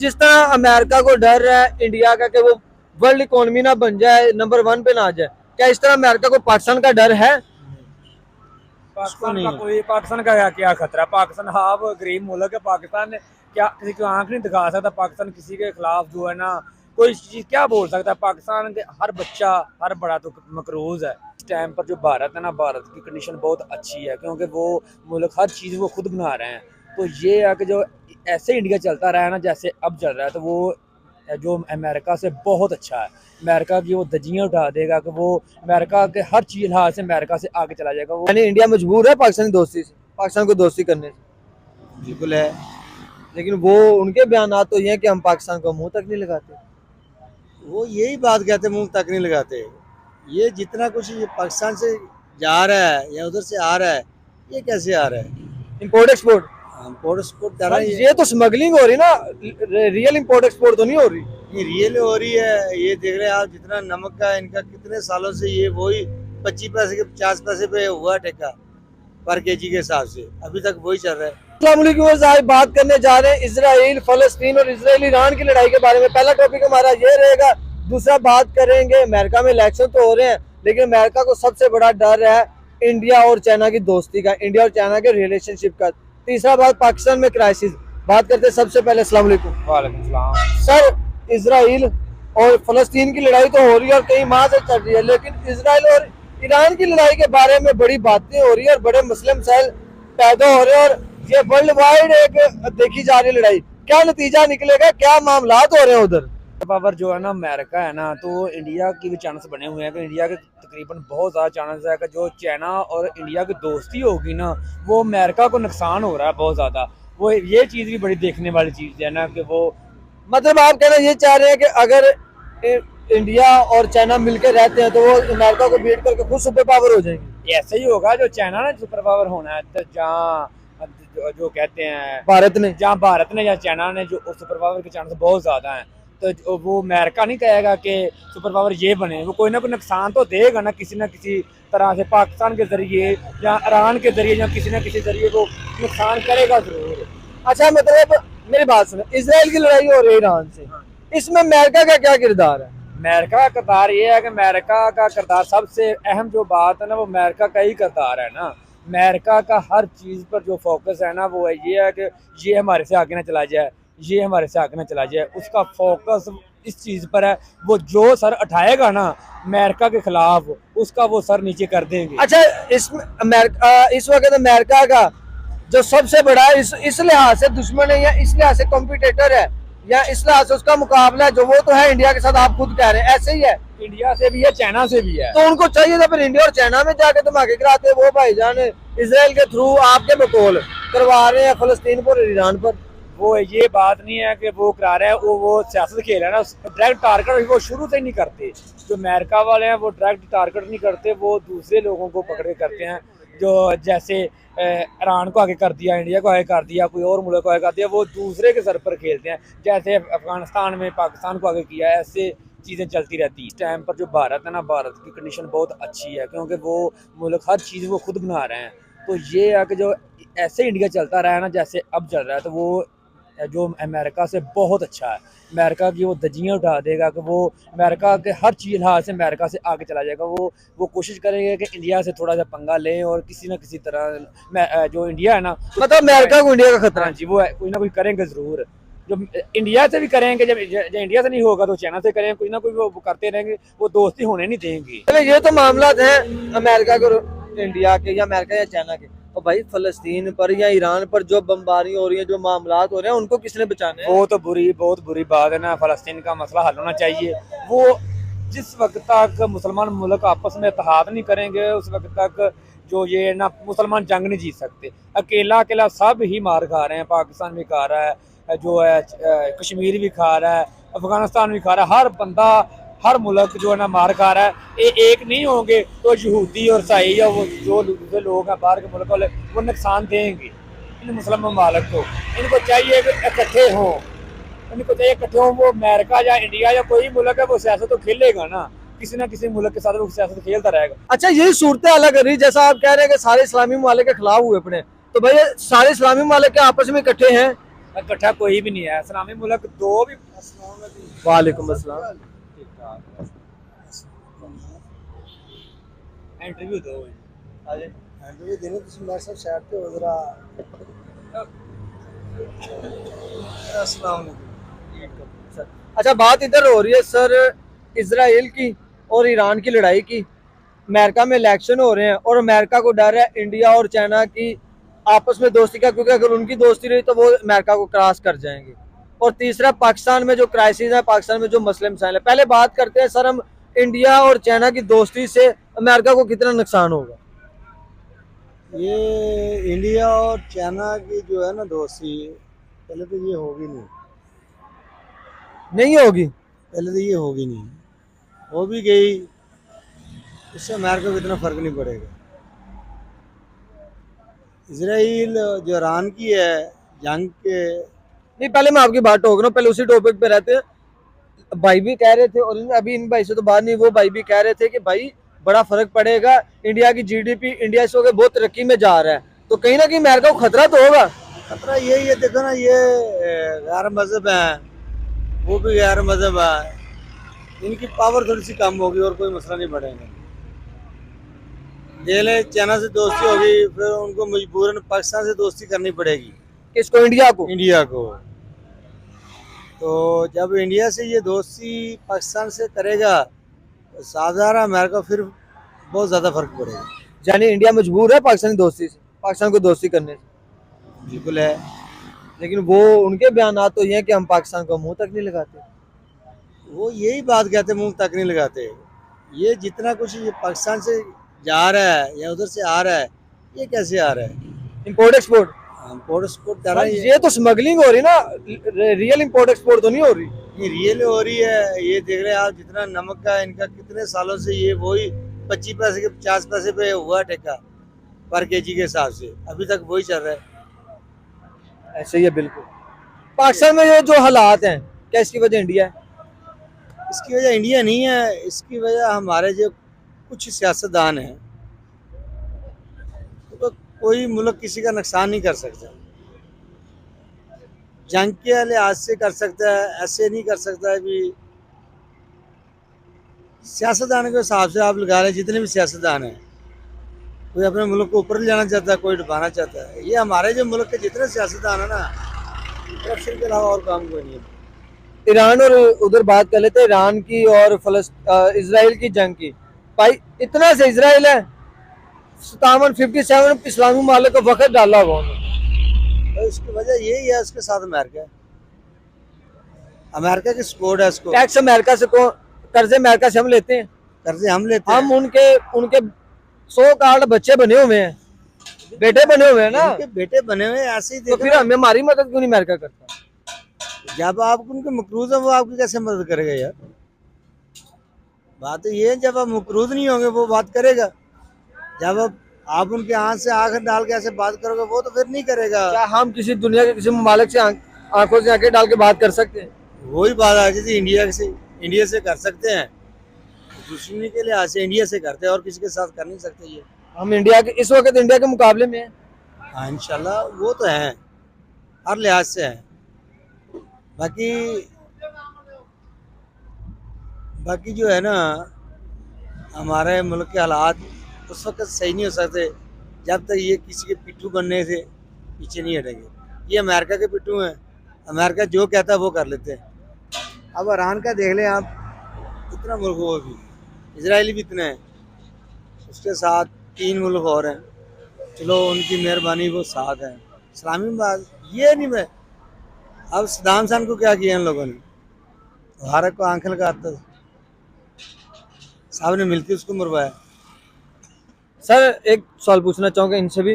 जिस तरह अमेरिका को डर है इंडिया का कि वो वर्ल्ड इकोनॉमी ना बन जाए, नंबर 1 पे ना आ जाए, क्या इस तरह अमेरिका को पाकिस्तान का डर है? पाकिस्तान का क्या खतरा। पाकिस्तान हाफ गरीब मुल्क है। पाकिस्तान क्या किसी को आंख नहीं दिखा सकता। पाकिस्तान किसी के खिलाफ जो है ना कोई चीज क्या बोल सकता है। पाकिस्तान के हर बच्चा हर बड़ा तो मकरूज है। इस टाइम पर जो भारत है ना, भारत की कंडीशन बहुत अच्छी है क्योंकि वो मुल्क हर चीज़ वो खुद बना रहे हैं। तो ये है कि जो ऐसे इंडिया चलता रहा है ना जैसे अब चल रहा है, तो वो जो अमेरिका से बहुत अच्छा है। अमेरिका की वो धज्जियां उठा देगा कि वो अमेरिका के हर चीज़ लिहाज से अमेरिका से आगे चला जाएगा वो। यानी इंडिया मजबूर है पाकिस्तानी दोस्ती से, पाकिस्तान को दोस्ती करने से? बिल्कुल है। लेकिन वो उनके बयान तो ये हैं कि हम पाकिस्तान को मुंह तक नहीं लगाते। वो यही बात कहते, मुंह तक नहीं लगाते। ये जितना कुछ ये पाकिस्तान से जा रहा है या उधर से आ रहा है, ये कैसे आ रहा है? इम्पोर्ट एक्सपोर्ट, इम्पोर्ट एक्सपोर्ट कर रहा है ये तो स्मगलिंग हो रही ना, रियल इम्पोर्ट एक्सपोर्ट तो नहीं हो रही। ये रियल हो रही है। ये देख रहे हैं आप, जितना नमक का इनका कितने सालों से ये वही 25 पैसे के 50 पैसे पे हुआ ठेका पर केजी के हिसाब से, अभी तक वही चल रहा है। आज बात करने जा रहे हैं इजराइल फलस्तीन और इजराइल ईरान की लड़ाई के बारे में। पहला टॉपिक हमारा ये रहेगा। दूसरा बात करेंगे अमेरिका में इलेक्शन तो हो रहे हैं, लेकिन अमेरिका को सबसे बड़ा डर है इंडिया और चाइना की दोस्ती का, इंडिया और चाइना के रिलेशनशिप का। तीसरा बात पाकिस्तान में क्राइसिस। बात करते हैं सबसे पहले। अस्सलाम वालेकुम। वालेकुम सलाम। सर, इजराइल और फलस्तीन की लड़ाई तो हो रही है और कई माह से चल रही है, लेकिन इजराइल और ईरान की लड़ाई के बारे में बड़ी बातें हो रही है और बड़े मसले मसाइल पैदा हो रहे हैं और ये वर्ल्ड वाइड एक देखी जा रही लड़ाई। क्या नतीजा निकलेगा, क्या मामला हो रहे हैं उधर? पावर जो है ना अमेरिका है ना, तो इंडिया की भी चांस बने हुए हैं कि इंडिया के तकरीबन बहुत ज़्यादा चांस है कि जो चाइना और इंडिया की दोस्ती होगी ना, वो अमेरिका को नुकसान हो रहा है बहुत ज़्यादा। वो ये चीज़ भी बड़ी देखने वाली चीज़ है ना कि वो मतलब आप कहना ये चाह रहे हैं कि अगर इंडिया और चाइना मिलकर रहते हैं तो वो अमेरिका को बीट करके खुद सुपर पावर हो जाएंगे? ऐसे ही होगा। जो चाइना ने सुपर पावर होना है, तो जहाँ जो कहते हैं भारत ने, जहाँ भारत ने या चाइना ने जो सुपर पावर के चांस बहुत ज़्यादा हैं, तो वो अमेरिका नहीं कहेगा कि सुपर पावर ये बने। वो कोई ना कोई नुकसान तो देगा ना किसी तरह से, पाकिस्तान के जरिए या ईरान के जरिए या किसी न किसी जरिए वो नुकसान करेगा जरूर। अच्छा, मतलब मेरी बात सुनो, इजराइल की लड़ाई हो रही है ईरान से, इसमें अमेरिका का क्या किरदार है? अमेरिका का किरदार ये है कि अमेरिका का किरदार सबसे अहम जो बात है ना, वो अमेरिका का ही किरदार है ना। अमेरिका का हर चीज़ पर जो फोकस है ना, वो ये है कि ये हमारे से आगे ना चला जाए, ये हमारे से आगे ना चला जाए। उसका फोकस इस चीज़ पर है। वो जो सर उठाएगा ना अमेरिका के खिलाफ, उसका वो सर नीचे कर देंगे। अच्छा, इसमें अमेरिका इस वक्त अमेरिका का जो सबसे बड़ा है, इस लिहाज से दुश्मन है या इस लिहाज से कॉम्पिटिटर है या इस लिहाज से उसका मुकाबला है, जो वो तो है इंडिया के साथ, आप खुद कह रहे हैं ऐसे ही है? इंडिया से भी है, चाइना से भी है। तो उनको चाहिए था फिर इंडिया और चाइना में जाके धमाके कराते। वो भाईजान इजराइल के थ्रू आपके बकौल करवा रहे हैं फलस्तीन पर और ईरान पर। वो ये बात नहीं है कि वो करा रहे हैं, वो सियासत खेल रहे हैं ना। डायरेक्ट टारगेट वो शुरू से ही नहीं करते। जो अमेरिका वाले हैं वो डायरेक्ट टारगेट नहीं करते, वो दूसरे लोगों को पकड़े करते हैं। जो जैसे ईरान को आगे कर दिया, इंडिया को आगे कर दिया, कोई और मुल्क को आगे कर दिया, वो दूसरे के सर पर खेलते हैं। जैसे अफगानिस्तान में पाकिस्तान को आगे किया है, ऐसे चीज़ें चलती रहती हैं। इस टाइम पर जो भारत है ना, भारत की कंडीशन बहुत अच्छी है क्योंकि वो मुल्क हर चीज़ वो खुद बना रहे हैं। तो ये है कि जो ऐसे इंडिया चलता रहा है ना जैसे अब चल रहा है, तो वो जो अमेरिका से बहुत अच्छा है। अमेरिका की वो धज्जियां उठा देगा कि वो अमेरिका के हर चीज़ लिहाज से अमेरिका से आगे चला जाएगा। वो कोशिश करेंगे कि इंडिया से थोड़ा सा पंगा लें और किसी न किसी तरह जो इंडिया है ना, मतलब अमेरिका को इंडिया का खतरा है। जी, वो कोई ना कोई करेंगे ज़रूर। जो इंडिया से भी करेंगे, जब इंडिया से नहीं होगा तो चाइना से करेंगे, कोई ना कोई वो करते रहेंगे। वो दोस्ती होने नहीं देंगे। चलिए, ये तो मामला हैं अमेरिका को इंडिया के या अमेरिका या चाइना के। और भाई फलस्तीन पर या ईरान पर जो बमबारी हो रही है, जो मामलात हो रहे हैं, उनको किसने बचाना है? वो तो बहुत बुरी बात है ना। फलस्तीन का मसला हल होना चाहिए। वो जिस वक्त तक मुसलमान मुल्क आपस में इत्तेहाद नहीं करेंगे, उस वक्त तक जो ये ना मुसलमान जंग नहीं जीत सकते। अकेला सब ही मार खा रहे हैं। पाकिस्तान भी खा रहा है, जो है कश्मीर भी खा रहा है, अफगानिस्तान भी खा रहा है। हर बंदा, हर मुल्क जो है ना मार खा रहा है। एक नहीं होंगे तो यहूदी और ईसाई या वो जो दूसरे लोग हैं बाहर के मुल्क वाले, वो नुकसान देंगे इन मुसलमान ममालिक को। इनको चाहिए कि इकट्ठे हों, इनको चाहिए इकट्ठे हों। वो अमेरिका या इंडिया या कोई मुल्क है, वो सियासत तो खेलेगा ना, किसी ना किसी मुल्क के साथ वो सियासत खेलता रहेगा। अच्छा, यही सूरत अलग रही। जैसा आप कह रहे हैं कि सारे इस्लामी ममालिक के खिलाफ हुए अपने, तो भाई सारे इस्लामी ममालिक के आपस में इकट्ठे हैं इकट्ठा कोई भी नहीं है। इस्लामी मुल्क दो भी वालेकुम अस्सलाम। इंटरव्यू दो इंटरव्यू देने तो मेरे साथ साइड पे हो जरा। अस्सलाम वालेकुम। अच्छा, बात इधर हो रही है सर इसराइल की और ईरान की लड़ाई की। अमेरिका में इलेक्शन हो रहे हैं और अमेरिका को डर है इंडिया और चाइना की आपस में दोस्ती का, क्योंकि अगर उनकी दोस्ती रही तो वो अमेरिका को क्रॉस कर जाएंगे। और तीसरा, पाकिस्तान में जो क्राइसिस है, पाकिस्तान में जो मसले मसाइल है। पहले बात करते हैं सर हम इंडिया और चाइना की दोस्ती से अमेरिका को कितना नुकसान होगा। ये इंडिया और चाइना की जो है ना दोस्ती, पहले तो ये होगी नहीं, नहीं होगी। पहले तो ये होगी नहीं, हो भी गई इससे अमेरिका को इतना फर्क नहीं पड़ेगा। इसराइल जो ईरान की है जंग के, नहीं, पहले मैं आपकी बात टोक रहा हूँ, पहले उसी टॉपिक पे रहते हैं। भाई भी कह रहे थे, और अभी इन भाई से तो बात नहीं, वो भाई भी कह रहे थे कि भाई बड़ा फर्क पड़ेगा, इंडिया की जीडीपी, इंडिया इस वक्त बहुत तरक्की में जा रहा है, तो कहीं ना कहीं अमेरिका को खतरा तो होगा। खतरा यही है, देखो ना ये गैर मजहब है, वो भी गैर मजहब है, इनकी पावर थोड़ी सी कम होगी और कोई मसला नहीं बढ़ेगा। जेले चाइना से दोस्ती होगी, फिर उनको मजबूरन पाकिस्तान से दोस्ती करनी पड़ेगी, किसको, इंडिया को। इंडिया को। तो जब इंडिया से ये दोस्ती पाकिस्तान से करेगा तो साधारण अमेरिका फिर बहुत ज़्यादा फर्क पड़ेगा। यानी इंडिया मजबूर है पाकिस्तानी दोस्ती से, पाकिस्तान को दोस्ती करने से। बिल्कुल है। लेकिन वो उनके बयान तो ये हैं कि हम पाकिस्तान को मुंह तक नहीं लगाते। वो यही बात कहते, मुंह तक नहीं लगाते। ये जितना कुछ ये पाकिस्तान से जा रहा है या उधर से आ रहा है, ये कैसे आ रहा है? इम्पोर्ट एक्सपोर्ट, इम्पोर्ट एक्सपोर्ट कर रहा है ये तो स्मगलिंग हो रही ना, रियल इम्पोर्ट एक्सपोर्ट तो नहीं हो रही। ये रियल हो रही है। ये देख रहे हैं आप, जितना नमक का इनका कितने सालों से ये वही 25 पैसे के 50 पैसे पे हुआ ठेका पर केजी के हिसाब से, अभी तक वही चल रहा है। ऐसे ही है बिल्कुल। पाकिस्तान में ये जो हालात हैं, क्या इसकी वजह इंडिया है? इसकी वजह इंडिया नहीं है, इसकी वजह हमारे जो कुछ सियासतदान हैं। तो कोई मुल्क किसी का नुकसान नहीं कर सकता, जंग के लिहाज से कर सकता है, ऐसे नहीं कर सकता है भी। सियासतदान के हिसाब से आप लगा रहे, जितने भी सियासतदान हैं, कोई अपने मुल्क को ऊपर ले जाना चाहता है, कोई डुबाना चाहता है। ये हमारे जो मुल्क के जितने सियासतदान है ना, करप्शन के अलावा और काम कोई नहीं है। ईरान और उधर बात कर लेते हैं, ईरान की और इसराइल की जंग की। भाई इतना से इसराइल है 57 इस्लामी मालिक को वक्त डाला हुआ उन्होंने। तो इसकी वजह यही है, उसके साथ अमेरिका है, अमेरिका की सपोर्ट है इसको। टैक्स अमेरिका से कर्जे अमेरिका से हम लेते हैं, कर्जे हम लेते हैं। हम उनके 100 कार्ड बच्चे बने हुए हैं, बेटे बने हुए हैं ना, उनके बेटे बने हुए हैं, ऐसे ही तो फिर हमें हमारी मदद क्यों नहीं अमेरिका करता? जब आप उनके मकरूज है, वो आपकी कैसे मदद करेगा यार? बात तो ये है, जब आप मकरूज नहीं होंगे वो बात करेगा। जब आप उनके आंख से आंख डाल के ऐसे बात करोगे, वो तो फिर नहीं करेगा। क्या हम किसी दुनिया के किसी ममालिक से आंखों से आंखें डाल के बात कर सकते हैं? वही बात आ गई थी, इंडिया से कर सकते हैं, दुश्मनी के लिहाज से इंडिया से करते हैं, और किसी के साथ कर नहीं सकते। ये हम इंडिया के इस वक्त इंडिया के मुकाबले में हैं। हाँ इंशाल्लाह वो तो है, हर लिहाज से है। बाकी जो है ना, हमारे मुल्क के हालात उस वक्त सही नहीं हो सकते जब तक ये किसी के पिट्ठू बनने से पीछे नहीं हटेंगे। ये अमेरिका के पिट्ठू हैं, अमेरिका जो कहता है वो कर लेते हैं। अब ईरान का देख लें आप, इतना मुल्क वो भी, इजराइली भी इतने हैं, उसके साथ 3 मुल्क और हैं, चलो उनकी मेहरबानी वो साथ है। इस्लामी बात ये नहीं, मैं अब सद्दाम खान को क्या किया इन लोगों ने, भारत को आंखें लगाता साहब ने मिलकर उसको मरवाया। सर एक सवाल पूछना चाहूँगा इनसे भी,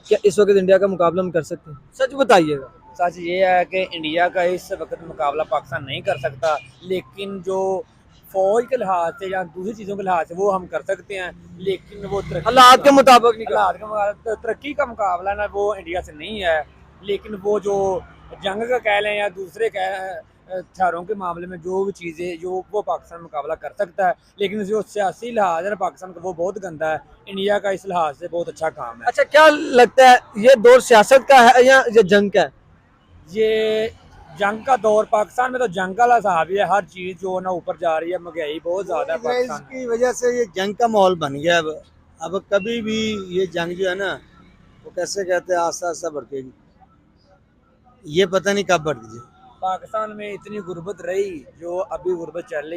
क्या इस वक्त इंडिया का मुकाबला हम कर सकते हैं? सच बताइएगा। सच ये है कि इंडिया का इस वक्त मुकाबला पाकिस्तान नहीं कर सकता, लेकिन जो फौज के लिहाज से या दूसरी चीज़ों के लिहाज से वो हम कर सकते हैं, लेकिन वो हालात के मुताबिक नहीं कर। तरक्की का मुकाबला ना वो इंडिया से नहीं है। लेकिन वो जो जंग का कह लें या दूसरे हथियारों के मामले में जो भी चीज़ें जो वो पाकिस्तान मुकाबला कर सकता है, लेकिन जो सियासी लिहाज है ना पाकिस्तान का, वो बहुत गंदा है। इंडिया का इस लिहाज से बहुत अच्छा काम है। अच्छा, क्या लगता है ये दौर सियासत का है या जंग का है? ये जंग का दौर, पाकिस्तान में तो जंग का हिसाब ही है, हर चीज जो है ना ऊपर जा रही है, महंगाई बहुत ज्यादा है इसराइल पाकिस्तान में। की वजह से ये जंग का माहौल बन गया। अब कभी भी ये जंग जो है ना, वो कैसे कहते हैं, आस्ता आस्ता भड़केगी, ये पता नहीं कब भड़क जाए। पाकिस्तान में इतनी गुर्बत रही, जो अभी गुर्बत चल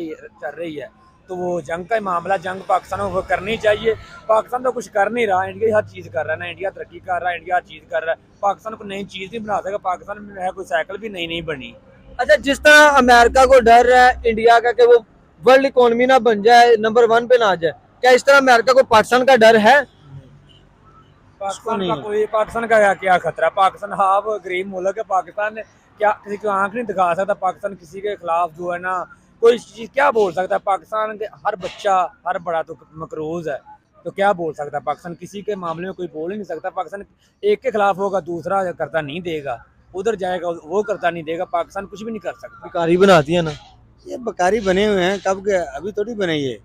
रही है, तो वो जंग का ही मामला, जंग पाकिस्तान को करनी चाहिए। पाकिस्तान तो कुछ कर नहीं रहा, इंडिया हर चीज़ कर रहा है ना, इंडिया तरक्की कर रहा है, इंडिया हर चीज़ कर रहा है, पाकिस्तान को नई चीज़ नहीं बना सका, पाकिस्तान में है कोई साइकिल भी नई नहीं बनी। अच्छा, जिस तरह अमेरिका को डर है इंडिया का कि वो वर्ल्ड इकोनॉमी ना बन जाए, नंबर 1 पे ना आ जाए, क्या इस तरह अमेरिका को पाकिस्तान का डर है? पाकिस्तान का क्या खतरा? पाकिस्तान हाफ गरीब मुल्क है, पाकिस्तान ने क्या किसी को आंख नहीं दिखा सकता, पाकिस्तान किसी के खिलाफ जो है ना कोई चीज क्या बोल सकता है? पाकिस्तान के हर बच्चा, हर बड़ा तो मकरूज है, तो क्या बोल सकता है? पाकिस्तान किसी के मामले में कोई बोल ही नहीं सकता। पाकिस्तान एक के खिलाफ होगा, दूसरा करता नहीं देगा, उधर जाएगा वो करता नहीं देगा, पाकिस्तान कुछ भी नहीं कर सकता। भिखारी बनाती है ना। ये बकारी बने हुए हैं, कब के, अभी थोड़ी बने ये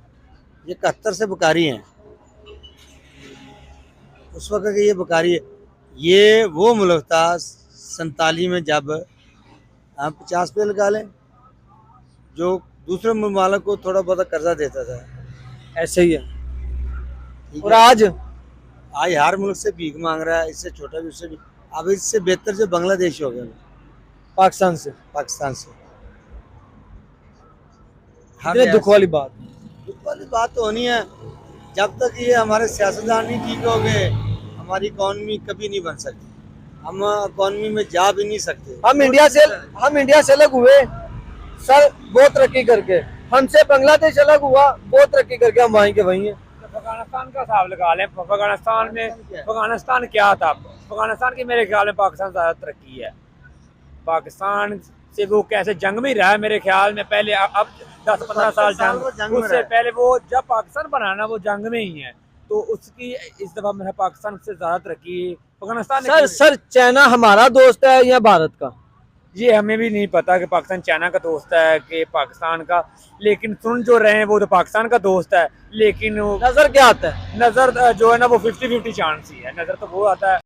71 से बकारी हैं, उस वक्त के ये बकारी है। ये वो मुल्क था 47 में, जब हम 50 पे लगा लें, जो दूसरे ममालिक को थोड़ा बहुत कर्जा देता था। ऐसे ही है। ठीक और है? आज आज हर मुल्क से भीख मांग रहा है, इससे छोटा भी, उससे भी। अब इससे बेहतर जो बांग्लादेश हो गया पाकिस्तान से, पाकिस्तान से। इतने दुख वाली बात। दुख वाली बात तो होनी है। जब तक ये हमारे सियासतदान नहीं ठीक हो गए, हमारी इकॉनमी कभी नहीं बन सकती, हम इकॉनमी में जा भी नहीं सकते। हम इंडिया से अलग हुए सर, बहुत तरक्की करके, हमसे बांग्लादेश अलग हुआ बहुत तरक्की करके, हम वहीं के वहीं हैं। अफगानिस्तान का हिसाब लगा लें, अफगानिस्तान क्या था? अफगानिस्तान की मेरे ख्याल में पाकिस्तान ज्यादा तरक्की है। पाकिस्तान से वो कैसे जंग में रहा है मेरे ख्याल में, पहले अब 10-15 साल जंग, उससे पहले वो जब पाकिस्तान बना ना वो जंग में ही है, तो उसकी इस दफा मेरा पाकिस्तान से ज्यादा तरक्की अफगानिस्तान सर चाइना हमारा दोस्त है या भारत का? ये हमें भी नहीं पता कि पाकिस्तान चाइना का दोस्त है कि पाकिस्तान का, लेकिन सुन जो रहे हैं वो तो पाकिस्तान का दोस्त है, लेकिन नजर क्या आता है? नजर जो है ना वो 50-50 चांस ही है, नजर तो वो आता है।